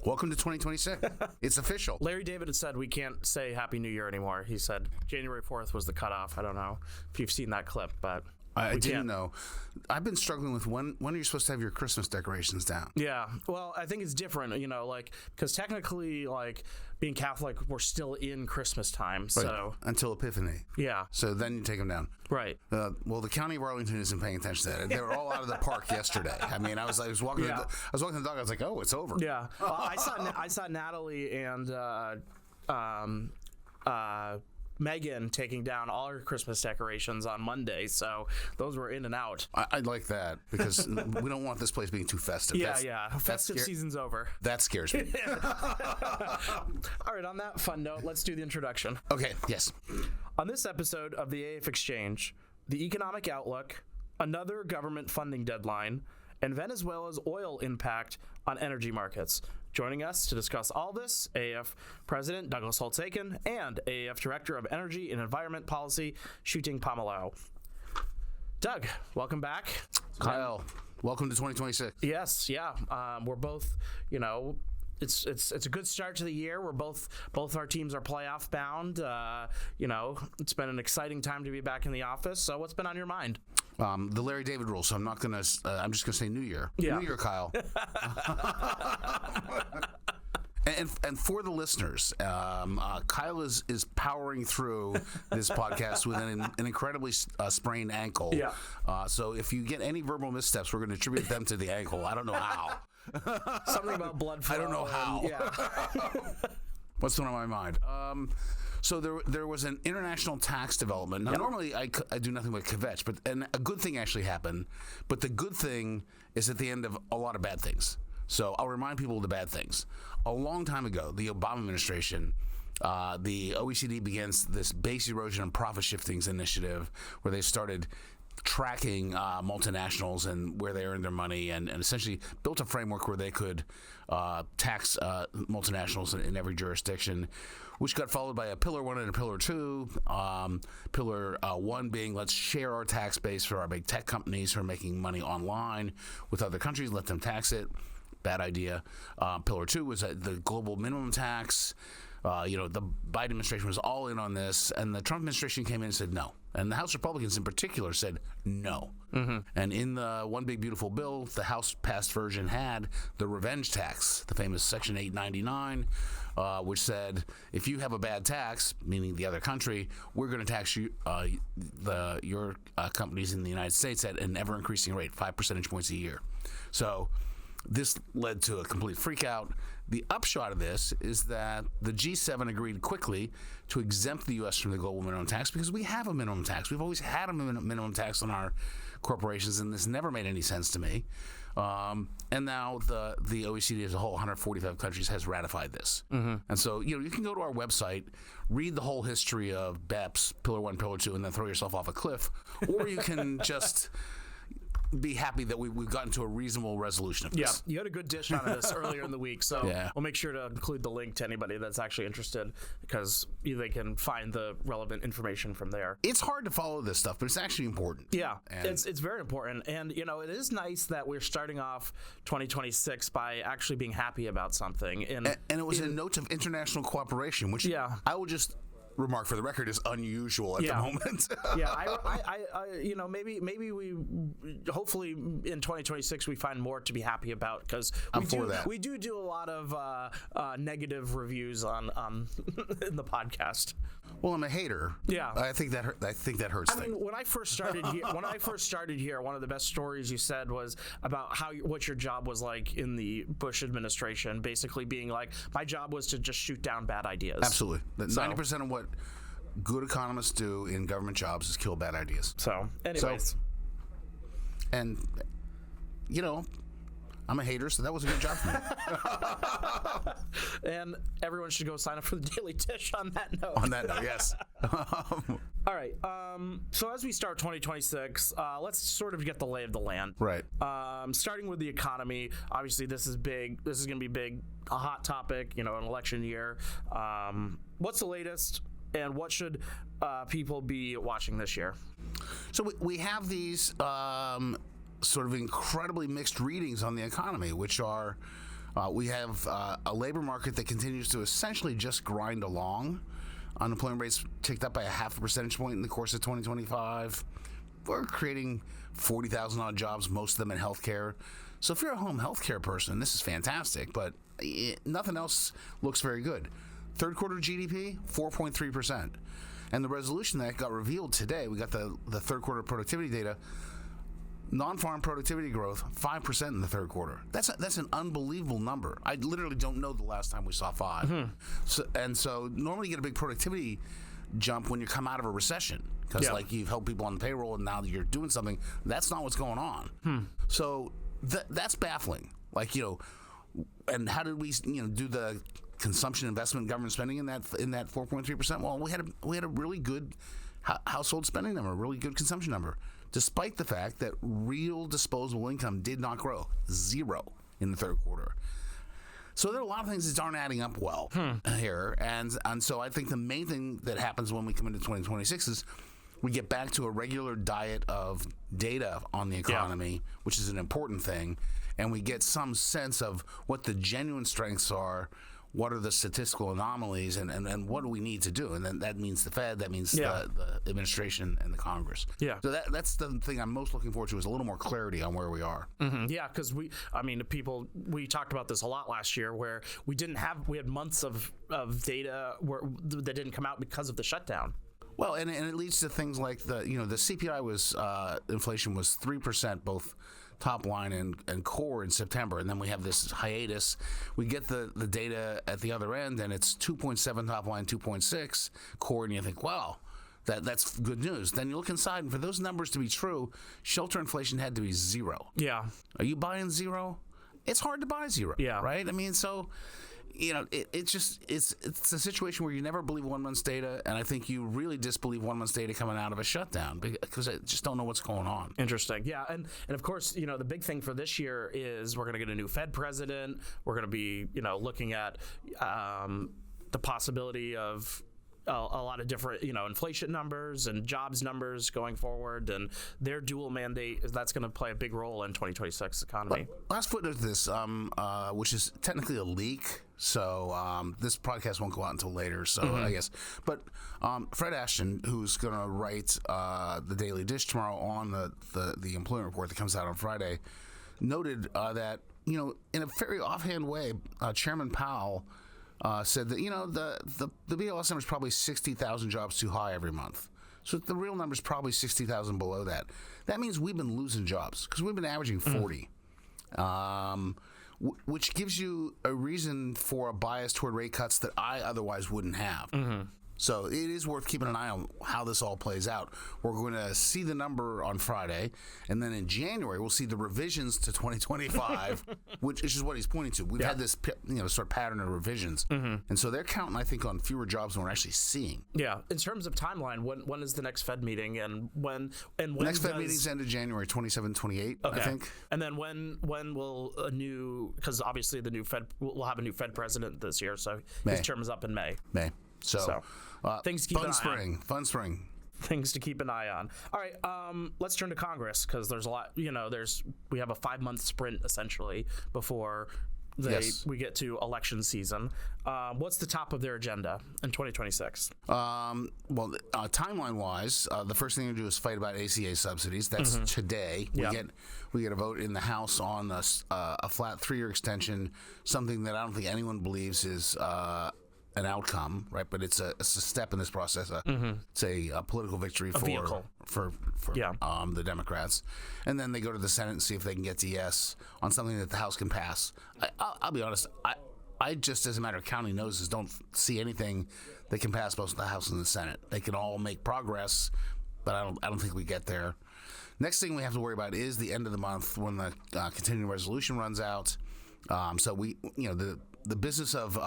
Welcome to 2026. It's official. Larry David had said we can't say Happy New Year anymore. He said January 4th was the cutoff. I don't know if you've seen that clip, but I didn't know. I've been struggling with when are you supposed to have your Christmas decorations down? Yeah. Well, I think it's different, because technically, being Catholic, we're still in Christmas time. So Right. Until Epiphany. Yeah. So then you take them down. Right. Well, the county of Arlington isn't paying attention to that. They were all out of the park yesterday. I mean, I was walking. Yeah. I was walking the dog. I was like, oh, it's over. Yeah. I saw Natalie and Megan taking down all her Christmas decorations on Monday, so those were in and out. I like that because we don't want this place being too festive. Festive season's over. That scares me. All right, on that fun note, let's do the introduction. Okay, yes. On this episode of the AAF Exchange, the economic outlook, another government funding deadline, and Venezuela's oil impact on energy markets. Joining us to discuss all this, AAF President Douglas Holtz-Eakin and AAF Director of Energy and Environment Policy, Pomerleau. Doug, welcome back. Kyle, welcome to 2026. Yes, yeah. We're both, it's a good start to the year. We're both our teams are playoff bound. It's been an exciting time to be back in the office. So what's been on your mind? The Larry David rule. So I'm not gonna. I'm just gonna say New Year. Yeah. New Year, Kyle. And for the listeners, Kyle is powering through this podcast with an incredibly sprained ankle. Yeah. So if you get any verbal missteps, we're going to attribute them to the ankle. I don't know how. Something about blood flow. I don't know how. What's going on in my mind? So there was an international tax development. Now, normally I do nothing but kvetch, and a good thing actually happened. But the good thing is at the end of a lot of bad things. So I'll remind people of the bad things. A long time ago, the Obama administration, the OECD began this base erosion and profit shiftings initiative where they started tracking multinationals and where they earn their money and essentially built a framework where they could tax multinationals in every jurisdiction, which got followed by a Pillar 1 and a Pillar 2. Pillar 1 being let's share our tax base for our big tech companies who are making money online with other countries, let them tax it. Bad idea. Pillar 2 was the global minimum tax. The Biden administration was all in on this, and the Trump administration came in and said no. And the House Republicans in particular said no. Mm-hmm. And in the One Big Beautiful Bill, the House passed version had the revenge tax, the famous Section 899, which said if you have a bad tax, meaning the other country, we're going to tax you, your companies in the United States at an ever-increasing rate, 5 percentage points a year. So this led to a complete freakout. The upshot of this is that the G7 agreed quickly to exempt the U.S. from the global minimum tax because we have a minimum tax. We've always had a minimum tax on our corporations, and this never made any sense to me. And now the OECD as a whole, 145 countries, has ratified this. Mm-hmm. And so, you can go to our website, read the whole history of BEPS, Pillar 1, Pillar 2, and then throw yourself off a cliff. Or you can just be happy that we've gotten to a reasonable resolution of this. Yeah, you had a good dish out of this earlier in the week, so we'll make sure to include the link to anybody that's actually interested because they can find the relevant information from there. It's hard to follow this stuff, but it's actually important. Yeah, it's very important. And, it is nice that we're starting off 2026 by actually being happy about something. And it was a note of international cooperation, which I will just remark for the record is unusual at the moment. Maybe we hopefully in 2026 we find more to be happy about because we do a lot of negative reviews on in the podcast. Well, I'm a hater. Yeah, I think that hurts. I mean, when I first started here, one of the best stories you said was about what your job was like in the Bush administration, basically being like, my job was to just shoot down bad ideas. Absolutely. 90% of what good economists do in government jobs is kill bad ideas. So, anyways. And, I'm a hater, so that was a good job for me. And everyone should go sign up for the Daily Dish on that note. On that note, yes. All right. So as we start 2026, let's sort of get the lay of the land. Right. Starting with the economy, obviously this is big. This is going to be big, a hot topic, an election year. What's the latest? And what should people be watching this year? So we have these sort of incredibly mixed readings on the economy, which are We have a labor market that continues to essentially just grind along. Unemployment rates ticked up by a half a percentage point in the course of 2025. We're creating 40,000 odd jobs, most of them in healthcare. So if you're a home healthcare person, this is fantastic, but nothing else looks very good. Third quarter GDP, 4.3%. And the resolution that got revealed today, we got the third quarter productivity data, non-farm productivity growth, 5% in the third quarter. That's an unbelievable number. I literally don't know the last time we saw 5. So normally you get a big productivity jump when you come out of a recession because like you've helped people on the payroll and now that you're doing something. That's not what's going on. So that's baffling. Like, and how did we do the consumption, investment, government spending in that 4.3%? Well, we had a really good household spending number, a really good consumption number, despite the fact that real disposable income did not grow, 0 in the third quarter. So there are a lot of things that aren't adding up well here, and so I think the main thing that happens when we come into 2026 is we get back to a regular diet of data on the economy, which is an important thing, and we get some sense of what the genuine strengths are, what are the statistical anomalies, and what do we need to do? And then that means the Fed, that means the administration and the Congress. Yeah. So that's the thing I'm most looking forward to, is a little more clarity on where we are. Yeah, because we talked about this a lot last year, where we had months of data that didn't come out because of the shutdown. Well, and it leads to things like the CPI was inflation was 3%, both top line and core in September, and then we have this hiatus. We get the data at the other end, and it's 2.7 top line, 2.6 core, and you think, wow, that's good news. Then you look inside, and for those numbers to be true, shelter inflation had to be 0. Yeah. Are you buying 0? It's hard to buy 0. Yeah. Right? I mean, so it's a situation where you never believe 1 month's data, and I think you really disbelieve 1 month's data coming out of a shutdown because I just don't know what's going on. Interesting. Yeah, and of course, the big thing for this year is we're going to get a new Fed president. We're going to be, looking at the possibility of a lot of different, inflation numbers and jobs numbers going forward, and their dual mandate that's going to play a big role in 2026 economy. Last footnote to this, which is technically a leak, so this podcast won't go out until later. So I guess, but Fred Ashton, who's going to write the Daily Dish tomorrow on the employment report that comes out on Friday, noted that in a very offhand way, Chairman Powell said that the BLS number is probably 60,000 jobs too high every month. So the real number is probably 60,000 below that. That means we've been losing jobs because we've been averaging 40, which gives you a reason for a bias toward rate cuts that I otherwise wouldn't have. So it is worth keeping an eye on how this all plays out. We're going to see the number on Friday, and then in January we'll see the revisions to 2025, which is what he's pointing to. We've had this sort of pattern of revisions, and so they're counting, I think, on fewer jobs than we're actually seeing. Yeah. In terms of timeline, when is the next Fed meeting, and when next Fed meeting's end of January 27, 28, I think. And then when will because obviously the new Fed will have a new Fed president this year, so his term is up in May. So things to keep an eye on. Fun spring. Things to keep an eye on. All right, let's turn to Congress, because there's a lot. We have a 5-month sprint essentially before we get to election season. What's the top of their agenda in 2026? Timeline wise, the first thing to do is fight about ACA subsidies. That's today. We get a vote in the House on a flat 3-year extension, something that I don't think anyone believes is an outcome, right? But it's a step in this process. It's a political victory for the Democrats, and then they go to the Senate and see if they can get to yes on something that the House can pass. I'll be honest. I just, as a matter of counting noses, don't see anything that can pass both the House and the Senate. They can all make progress, but I don't think we get there. Next thing we have to worry about is the end of the month when the continuing resolution runs out. So we, the business of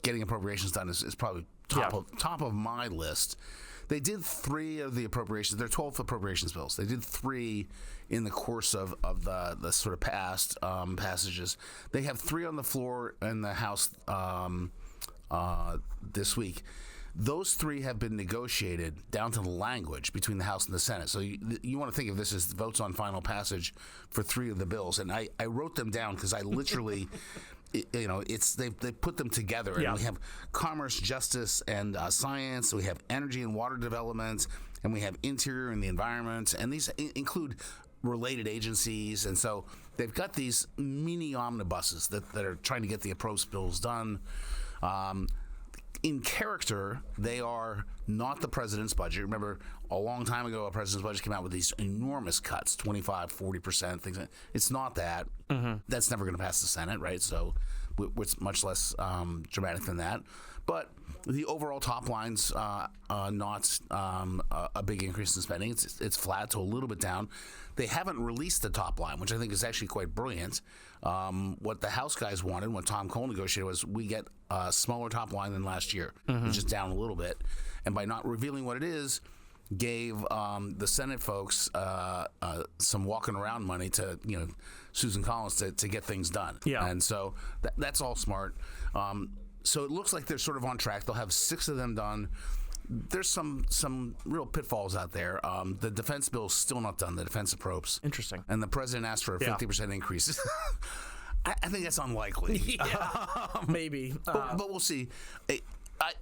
getting appropriations done is probably top of my list. They did 3 of the appropriations. There are 12 appropriations bills. They did 3 in the course of the sort of past passages. They have 3 on the floor in the House this week. Those three have been negotiated down to the language between the House and the Senate. So you want to think of this as votes on final passage for three of the bills. And I wrote them down because I literally, they put them together. And we have commerce, justice, and science. We have energy and water development. And we have interior and the environment. And these include related agencies. And so they've got these mini omnibuses that are trying to get the approach bills done. In character, they are not the president's budget. Remember, a long time ago, a president's budget came out with these enormous cuts, 25, 40%, things. It's not that. That's never going to pass the Senate, right? So it's much less dramatic than that. But the overall top line's not a big increase in spending. It's flat to a little bit down. They haven't released the top line, which I think is actually quite brilliant. What the House guys wanted, what Tom Cole negotiated, was we get a smaller top line than last year, which is down a little bit. And by not revealing what it is, gave the Senate folks some walking around money to, Susan Collins to get things done. Yeah. And so that's all smart. So it looks like they're sort of on track. They'll have 6 of them done. There's some real pitfalls out there. The defense bill is still not done, the defense appropriations. Interesting. And the president asked for a 50% increase. I think that's unlikely. Maybe. But we'll see.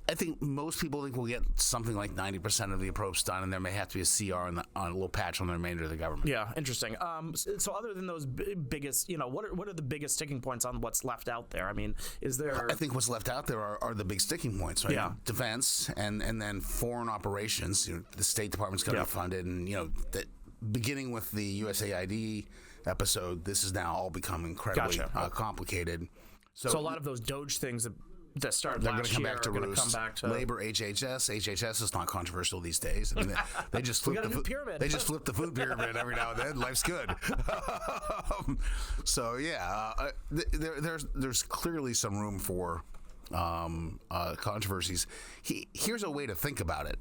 I think most people think we'll get something like 90% of the approach done, and there may have to be a CR on a little patch on the remainder of the government. Yeah, interesting. So other than those biggest, what are the biggest sticking points on what's left out there? I mean, is there... I think what's left out there are the big sticking points, right? Yeah. Defense and then foreign operations. The State Department's going to be funded, and, beginning with the USAID episode, this has now all become incredibly complicated. So a lot of those Doge things that started they're last going year to are going to come back to labor. HHS is not controversial these days. I mean, they just flip the pyramid. They just flip the food pyramid every now and then. Life's good. So there's clearly some room for controversies. Here's a way to think about it.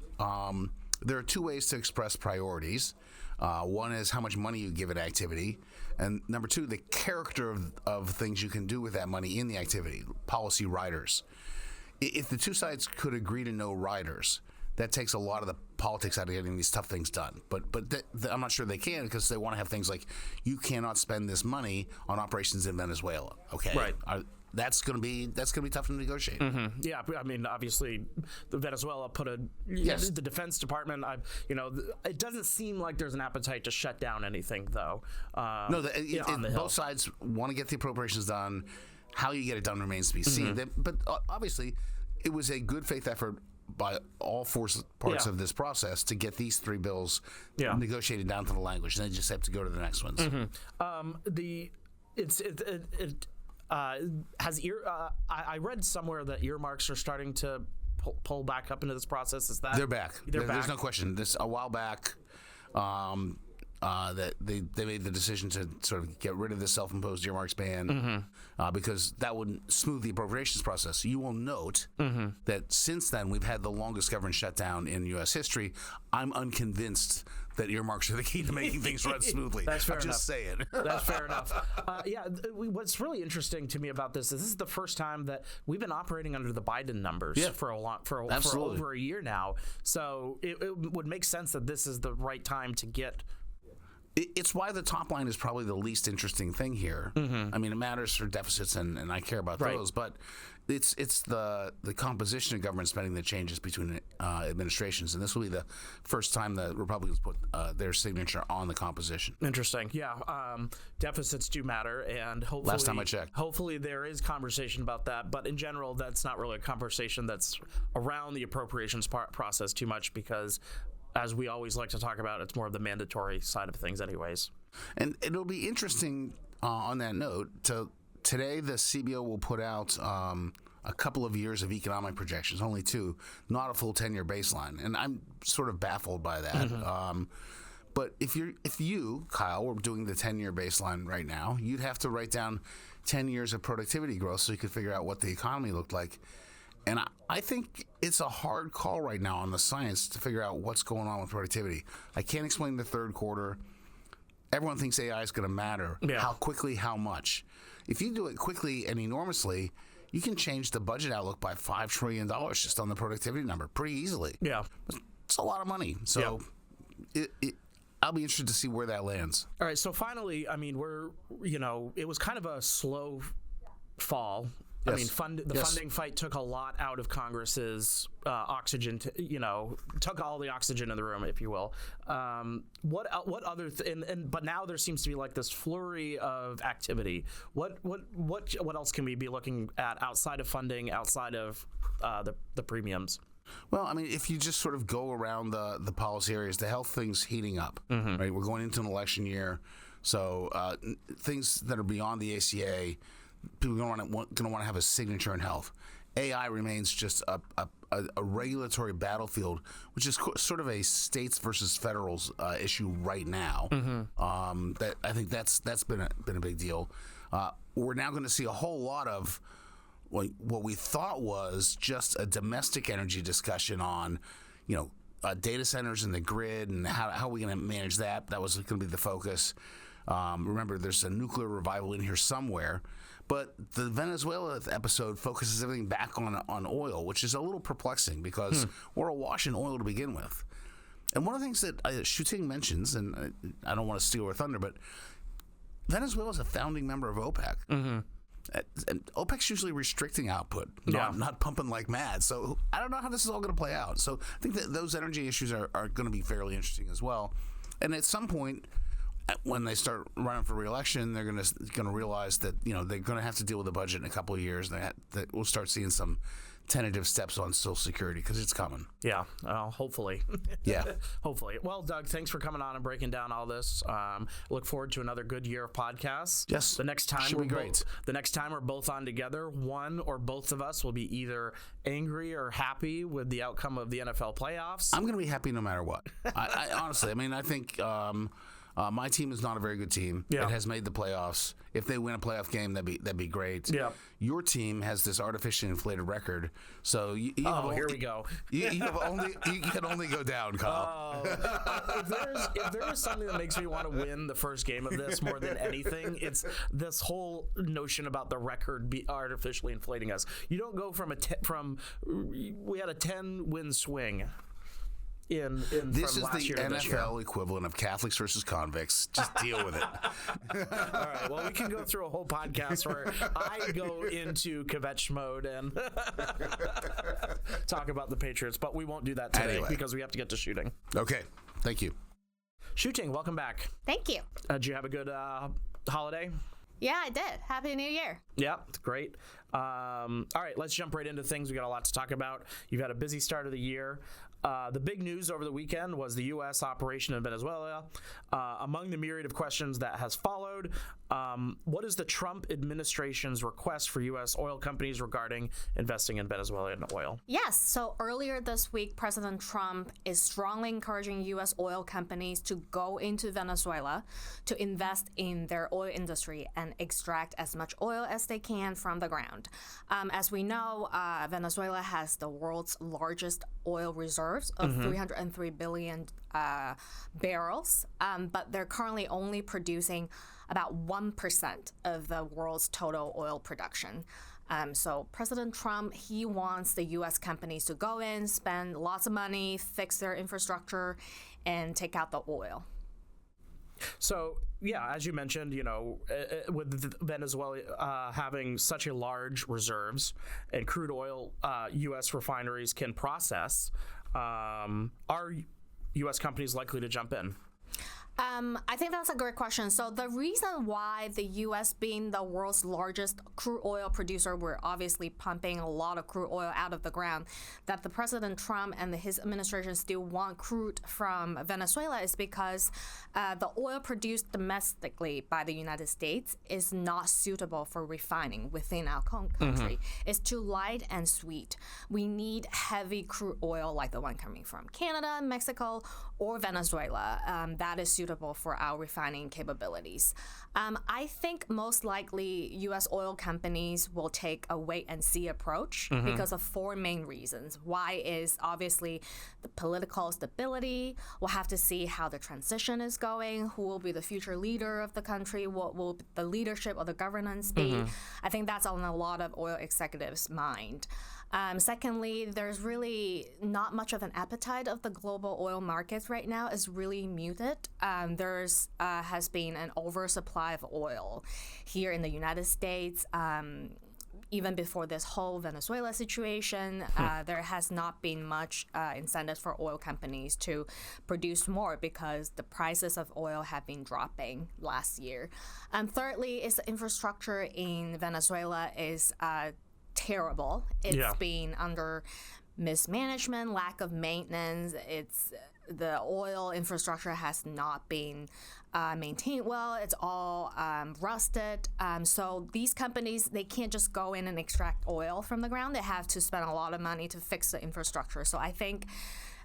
There are 2 ways to express priorities. One is how much money you give an activity, and number 2, the character of things you can do with that money in the activity, policy riders. If the 2 sides could agree to no riders, that takes a lot of the politics out of getting these tough things done. But I'm not sure they can, because they want to have things like, you cannot spend this money on operations in Venezuela. Okay, right. That's going to be tough to negotiate. Mm-hmm. Yeah, I mean, obviously, Venezuela put the Defense Department. It doesn't seem like there's an appetite to shut down anything, though. No, both sides want to get the appropriations done. How you get it done remains to be seen. But obviously, it was a good faith effort by all 4 parts of this process to get these 3 bills negotiated down to the language, and they just have to go to the next ones. I read somewhere that earmarks are starting to pull back up into this process. Is that they're back? They're back. There's no question. A while back, that they made the decision to sort of get rid of the self-imposed earmarks ban because that would smooth the appropriations process. You will note that since then we've had the longest government shutdown in U.S. history. I'm unconvinced that earmarks are the key to making things run smoothly. That's fair I'm enough. just saying. That's fair enough. What's really interesting to me about this is the first time that we've been operating under the Biden numbers for over a year now. So it would make sense that this is the right time to get. It's why the top line is probably the least interesting thing here. I mean, it matters for deficits, and I care about those, but it's the composition of government spending that changes between administrations, and this will be the first time the Republicans put their signature on the composition. Interesting. Yeah. Deficits do matter, and hopefully, last time I checked, hopefully there is conversation about that, but in general, that's not really a conversation that's around the appropriations process too much, because as we always like to talk about, it's more of the mandatory side of things anyways. And it'll be interesting on that note. Today, the CBO will put out a couple of years of economic projections, only 2, not a full 10-year baseline. And I'm sort of baffled by that. But if you, Kyle, were doing the 10-year baseline right now, you'd have to write down 10 years of productivity growth so you could figure out what the economy looked like. And I think it's a hard call right now on the science to figure out what's going on with productivity. I can't explain the 3rd quarter. Everyone thinks AI is going to matter. Yeah. How quickly, how much. If you do it quickly and enormously, you can change the budget outlook by $5 trillion just on the productivity number pretty easily. Yeah. It's a lot of money. So I'll be interested to see where that lands. All right. So finally, I mean, it was kind of a slow fall. Yes. I mean, the funding fight took a lot out of Congress's oxygen. Took all the oxygen in the room, if you will. What other? But now there seems to be like this flurry of activity. What else can we be looking at outside of funding, outside of the premiums? Well, I mean, if you just sort of go around the policy areas, the health thing's heating up. Right, we're going into an election year, so things that are beyond the ACA. People are going to want to have a signature in health. AI remains just a regulatory battlefield, which is sort of a states versus federals issue right now. That I think that's been a big deal. We're now going to see a whole lot of what we thought was just a domestic energy discussion on, data centers and the grid and how are we going to manage that. That was going to be the focus. Remember, there's a nuclear revival in here somewhere. But the Venezuela episode focuses everything back on oil, which is a little perplexing because we're awash in oil to begin with. And one of the things that Shuting mentions, and I don't want to steal her thunder, but Venezuela is a founding member of OPEC. And OPEC's usually restricting output, not pumping like mad. So I don't know how this is all going to play out. So I think that those energy issues are going to be fairly interesting as well. And at some point, when they start running for re-election, they're going to realize that they're going to have to deal with the budget in a couple of years, and that we'll start seeing some tentative steps on Social Security because it's coming. Yeah, hopefully. Yeah, hopefully. Well, Doug, thanks for coming on and breaking down all this. Look forward to another good year of podcasts. Yes, the next time should be great. The next time we're both on together, one or both of us will be either angry or happy with the outcome of the NFL playoffs. I'm going to be happy no matter what. I honestly, I think. My team is not a very good team. Yeah. It has made the playoffs. If they win a playoff game, that'd be great. Yeah. Your team has this artificially inflated record, so here we go. You can only go down, Kyle. If there is something that makes me want to win the first game of this more than anything, it's this whole notion about the record be artificially inflating us. You don't go we had a 10-win swing. This is the NFL equivalent of Catholics versus convicts. Just deal with it. All right. Well, we can go through a whole podcast where I go into kvetch mode and talk about the Patriots, but we won't do that today because we have to get to Shooting. Okay. Thank you. Shooting, welcome back. Thank you. Did you have a good holiday? Yeah, I did. Happy New Year. Yeah, great. All right, let's jump right into things. We got a lot to talk about. You've had a busy start of the year. The big news over the weekend was the U.S. operation in Venezuela. Among the myriad of questions that has followed, what is the Trump administration's request for U.S. oil companies regarding investing in Venezuelan oil? Yes. So earlier this week, President Trump is strongly encouraging U.S. oil companies to go into Venezuela to invest in their oil industry and extract as much oil as they can from the ground. As we know, Venezuela has the world's largest oil reserves of 303 billion barrels, but they're currently only producing about 1% of the world's total oil production. So President Trump, he wants the U.S. companies to go in, spend lots of money, fix their infrastructure, and take out the oil. So, yeah, as you mentioned, with Venezuela having such a large reserves and crude oil U.S. refineries can process, are U.S. companies likely to jump in? I think that's a great question. So the reason why the U.S. being the world's largest crude oil producer, we're obviously pumping a lot of crude oil out of the ground, that the President Trump and his administration still want crude from Venezuela is because the oil produced domestically by the United States is not suitable for refining within our country. It's too light and sweet. We need heavy crude oil like the one coming from Canada, Mexico, or Venezuela that is suitable suitable for our refining capabilities. I think most likely U.S. oil companies will take a wait-and-see approach because of four main reasons. Why is obviously the political stability. We'll have to see how the transition is going, who will be the future leader of the country, what will the leadership or the governance be. I think that's on a lot of oil executives' mind. Secondly, there's really not much of an appetite of the global oil markets right now. It's really muted. There's has been an oversupply of oil here in the United States. Even before this whole Venezuela situation, there has not been much incentive for oil companies to produce more because the prices of oil have been dropping last year. Thirdly, is the infrastructure in Venezuela is terrible. It's been under mismanagement, lack of maintenance. The oil infrastructure has not been maintained well. It's all rusted. So these companies, they can't just go in and extract oil from the ground. They have to spend a lot of money to fix the infrastructure. So I think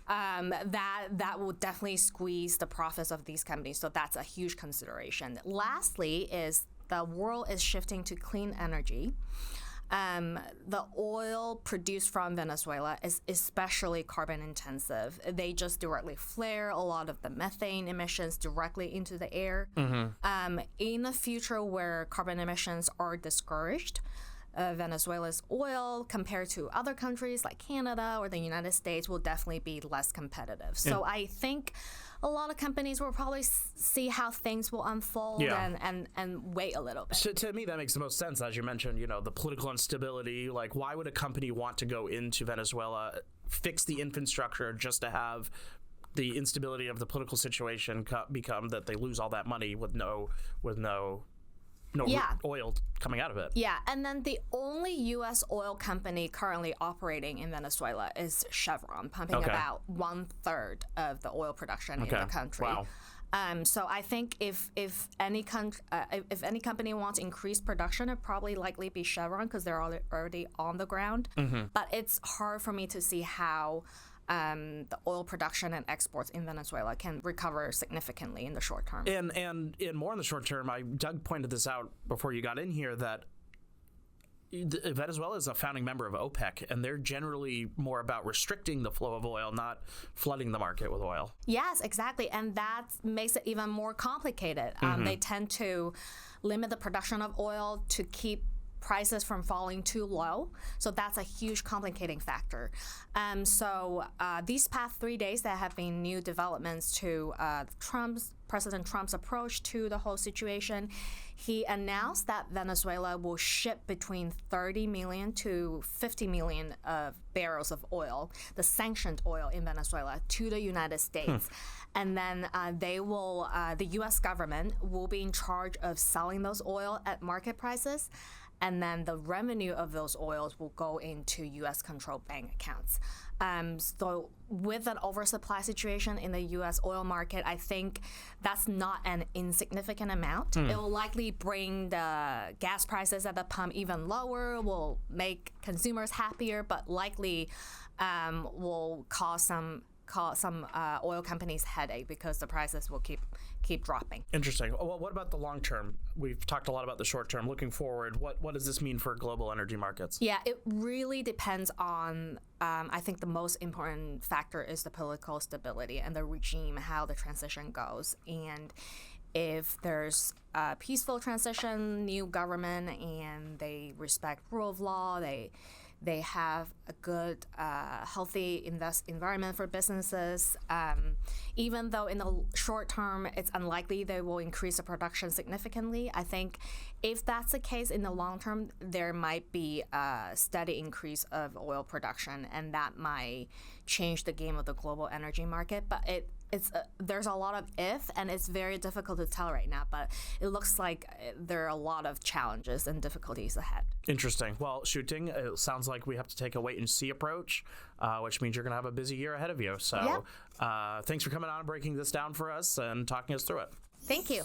that will definitely squeeze the profits of these companies. So that's a huge consideration. Lastly is the world is shifting to clean energy. The oil produced from Venezuela is especially carbon intensive. They just directly flare a lot of the methane emissions directly into the air. In the future where carbon emissions are discouraged, Venezuela's oil compared to other countries like Canada or the United States will definitely be less competitive. So I think a lot of companies will probably see how things will unfold and wait a little bit. So to me, that makes the most sense. As you mentioned, the political instability. Like, why would a company want to go into Venezuela, fix the infrastructure just to have the instability of the political situation become that they lose all that money with no oil coming out of it? Yeah, and then the only U.S. oil company currently operating in Venezuela is Chevron, pumping about 1/3 of the oil production in the country. Wow. So I think if any company wants increased production, it'd probably likely be Chevron because they're already on the ground. But it's hard for me to see how the oil production and exports in Venezuela can recover significantly in the short term. And more in the short term, Doug pointed this out before you got in here, that Venezuela is a founding member of OPEC, and they're generally more about restricting the flow of oil, not flooding the market with oil. Yes, exactly. And that makes it even more complicated. They tend to limit the production of oil to keep prices from falling too low. So that's a huge complicating factor. So these past 3 days, there have been new developments to President Trump's approach to the whole situation. He announced that Venezuela will ship between 30 million to 50 million barrels of oil, the sanctioned oil in Venezuela, to the United States. And then the U.S. government will be in charge of selling those oil at market prices. And then the revenue of those oils will go into U.S.-controlled bank accounts. So with an oversupply situation in the U.S. oil market, I think that's not an insignificant amount. It will likely bring the gas prices at the pump even lower, will make consumers happier, but likely will cause some oil companies headache because the prices will keep dropping. Interesting. Well, what about the long term? We've talked a lot about the short term. Looking forward, what does this mean for global energy markets? Yeah, it really depends on, I think the most important factor is the political stability and the regime, how the transition goes. And if there's a peaceful transition, new government, and they respect rule of law, they have a good, healthy environment for businesses. Even though in the short term, it's unlikely they will increase the production significantly, I think if that's the case in the long term, there might be a steady increase of oil production, and that might change the game of the global energy market. But there's a lot of if, and it's very difficult to tell right now, but it looks like there are a lot of challenges and difficulties ahead. Interesting. Well, Shu-Ting, it sounds like we have to take a wait-and-see approach, which means you're going to have a busy year ahead of you. So thanks for coming on and breaking this down for us and talking us through it. Thank you.